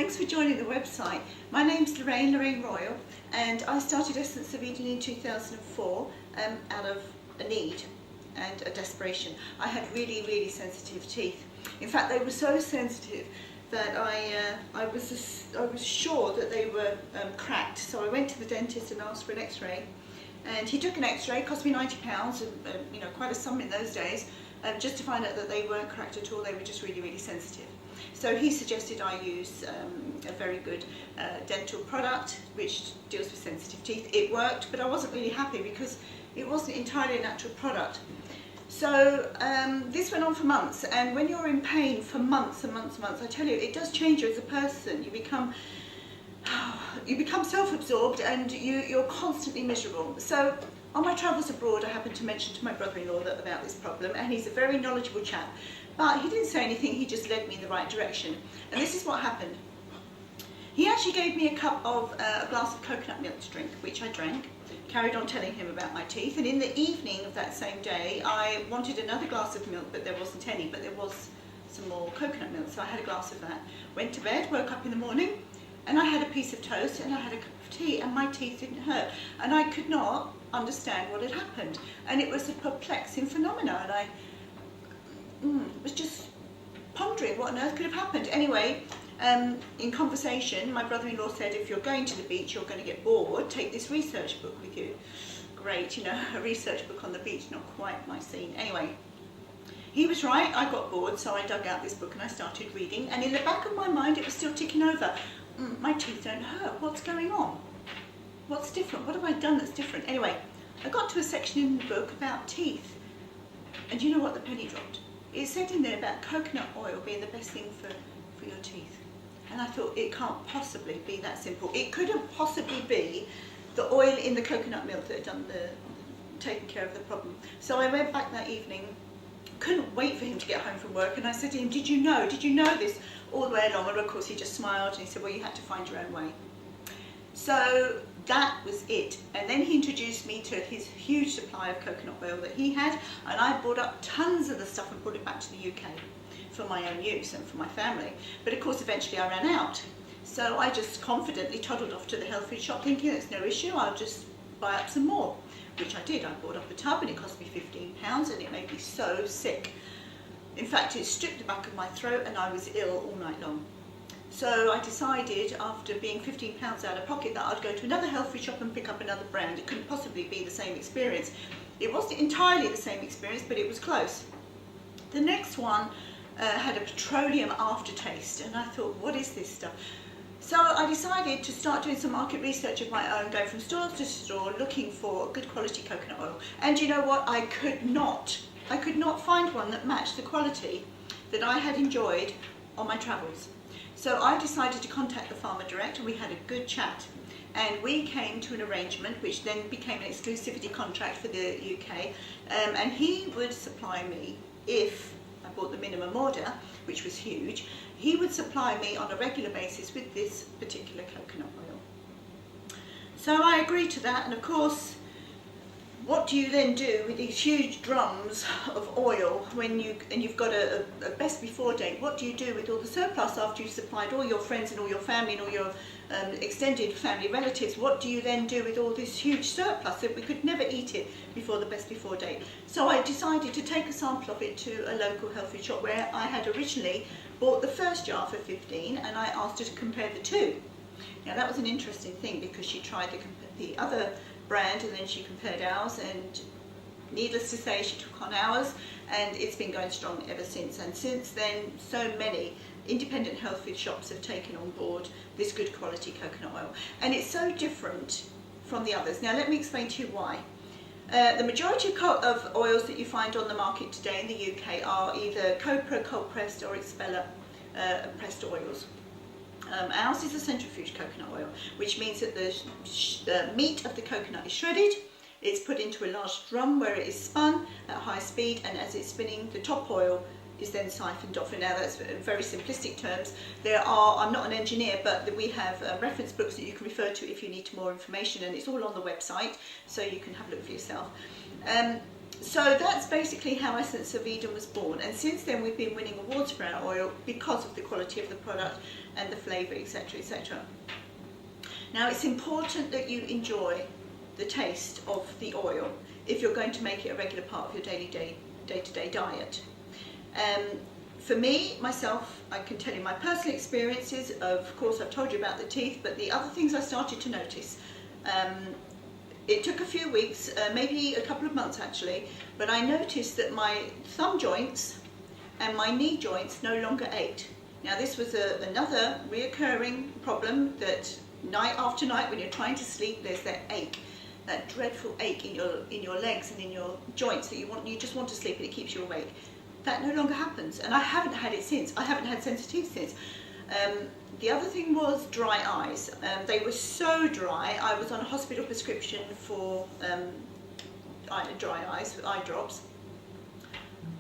thanks for joining the website. My name's Lorraine Royal, and I started Essence of Eden in 2004 out of a need and a desperation. I had really sensitive teeth. In fact, they were so sensitive that I was sure that they were cracked. So I went to the dentist and asked for an X-ray, and he took an X-ray. It cost me £90, and you know, quite a sum in those days, just to find out that they weren't cracked at all. They were just really sensitive. So he suggested I use a very good dental product which deals with sensitive teeth. It worked, but I wasn't really happy because it wasn't entirely a natural product. So this went on for months, and when you're in pain for months and months, I tell you, it does change you as a person. You become self-absorbed, and you're constantly miserable. So on my travels abroad, I happened to mention to my brother-in-law about this problem, and he's a very knowledgeable chap. But he didn't say anything, he just led me in the right direction. And this is what happened. He actually gave me a glass of coconut milk to drink, which I drank, carried on telling him about my teeth, and in the evening of that same day, I wanted another glass of milk, but there wasn't any, but there was some more coconut milk, so I had a glass of that. Went to bed, woke up in the morning, and I had a piece of toast, and I had a cup of tea, and my teeth didn't hurt. And I could not understand what had happened. And it was a perplexing phenomenon, and I was just pondering what on earth could have happened. Anyway, in conversation, my brother-in-law said, if you're going to the beach, you're going to get bored, take this research book with you. Great, you know, a research book on the beach, not quite my scene. Anyway, he was right, I got bored, so I dug out this book and I started reading, and in the back of my mind it was still ticking over. My teeth don't hurt, what's going on? What's different? What have I done that's different? Anyway, I got to a section in the book about teeth, and you know what, the penny dropped. It said in there about coconut oil being the best thing for your teeth. And I thought, it can't possibly be that simple. It couldn't possibly be the oil in the coconut milk that had taken care of the problem. So I went back that evening, couldn't wait for him to get home from work, and I said to him, did you know this all the way along? And of course he just smiled and he said, well, you had to find your own way. So that was it. And then he introduced me to his huge supply of coconut oil that he had, and I bought up tons of the stuff and brought it back to the UK for my own use and for my family. But of course eventually I ran out. So I just confidently toddled off to the health food shop thinking it's no issue, I'll just buy up some more, which I did. I bought up a tub and it cost me £15, and it made me so sick. In fact, it stripped the back of my throat and I was ill all night long. So I decided, after being £15 out of pocket, that I'd go to another health food shop and pick up another brand. It couldn't possibly be the same experience. It wasn't entirely the same experience, but it was close. The next one had a petroleum aftertaste, and I thought, what is this stuff? So I decided to start doing some market research of my own, going from store to store, looking for good quality coconut oil. And you know what? I could not find one that matched the quality that I had enjoyed on my travels. So I decided to contact the farmer direct, and we had a good chat. And we came to an arrangement which then became an exclusivity contract for the UK. And he would supply me, if I bought the minimum order, which was huge, he would supply me on a regular basis with this particular coconut oil. So I agreed to that, and of course, what do you then do with these huge drums of oil when you've got a best before date? What do you do with all the surplus after you've supplied all your friends and all your family and all your extended family relatives? What do you then do with all this huge surplus that we could never eat it before the best before date? So I decided to take a sample of it to a local health food shop where I had originally bought the first jar for 15, and I asked her to compare the two. Now that was an interesting thing, because she tried the other brand and then she compared ours, and needless to say she took on ours, and it's been going strong ever since. And since then, so many independent health food shops have taken on board this good quality coconut oil, and it's so different from the others. Now let me explain to you why. The majority of oils that you find on the market today in the UK are either Copra cold pressed or Expella pressed oils. Ours is a centrifuge coconut oil, which means that the meat of the coconut is shredded, it's put into a large drum where it is spun at high speed, and as it's spinning, the top oil is then siphoned off. And now that's very simplistic terms. I'm not an engineer, but we have reference books that you can refer to if you need more information, and it's all on the website, so you can have a look for yourself. So that's basically how Essence of Eden was born, and since then we've been winning awards for our oil because of the quality of the product and the flavour, etc, etc. Now it's important that you enjoy the taste of the oil if you're going to make it a regular part of your day-to-day diet. For me, myself, I can tell you my personal experiences. Of course, I've told you about the teeth, but the other things I started to notice. It took a few weeks, maybe a couple of months actually, but I noticed that my thumb joints and my knee joints no longer ached. Now this was another reoccurring problem, that night after night when you're trying to sleep, there's that ache, that dreadful ache in your legs and in your joints that you just want to sleep and it keeps you awake. That no longer happens, and I haven't had it since. I haven't had sensitive since. The other thing was dry eyes. They were so dry. I was on a hospital prescription for dry eyes, eye drops.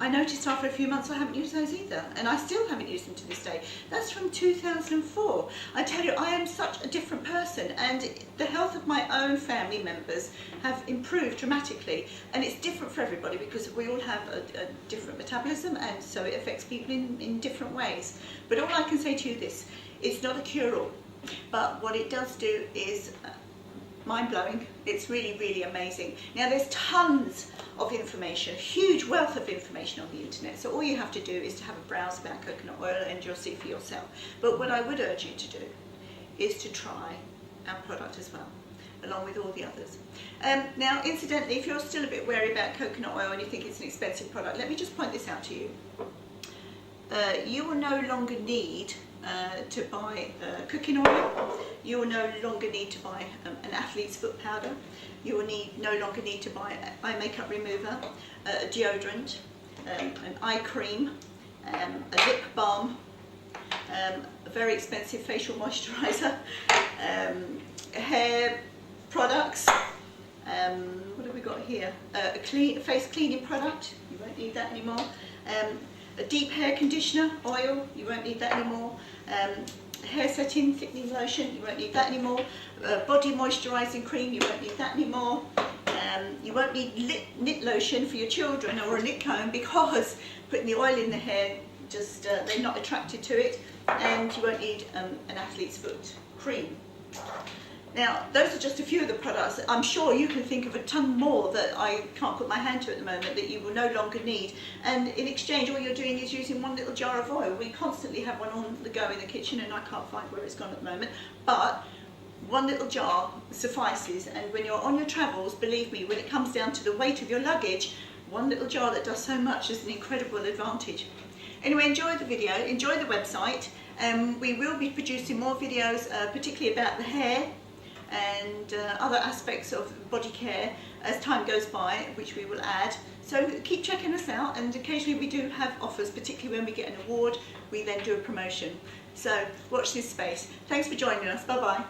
I noticed after a few months I haven't used those either, and I still haven't used them to this day. That's from 2004. I tell you, I am such a different person, and the health of my own family members have improved dramatically, and it's different for everybody because we all have a different metabolism, and so it affects people in different ways. But all I can say to you this, it's not a cure-all, but what it does do is mind-blowing. It's really, really amazing. Now there's tons of information, a huge wealth of information on the internet, so all you have to do is to have a browse about coconut oil and you'll see for yourself. But what I would urge you to do is to try our product as well, along with all the others. Now incidentally, if you're still a bit wary about coconut oil and you think it's an expensive product, let me just point this out to you. You will no longer need to buy cooking oil. You will no longer need to buy an athlete's foot powder. You will no longer need to buy eye makeup remover, a deodorant, an eye cream, a lip balm, a very expensive facial moisturiser, hair products. What have we got here? A face cleaning product. You won't need that anymore. A deep hair conditioner oil, you won't need that anymore. Hair setting thickening lotion, you won't need that anymore. Body moisturising cream, you won't need that anymore. You won't need knit lotion for your children or a knit comb, because putting the oil in the hair, just they're not attracted to it. And you won't need an athlete's foot cream. Now, those are just a few of the products. I'm sure you can think of a ton more that I can't put my hand to at the moment that you will no longer need. And in exchange, all you're doing is using one little jar of oil. We constantly have one on the go in the kitchen, and I can't find where it's gone at the moment. But one little jar suffices. And when you're on your travels, believe me, when it comes down to the weight of your luggage, one little jar that does so much is an incredible advantage. Anyway, enjoy the video, enjoy the website. We will be producing more videos, particularly about the hair and other aspects of body care as time goes by, which we will add. So keep checking us out, and occasionally we do have offers, particularly when we get an award, we then do a promotion. So watch this space. Thanks for joining us. Bye bye.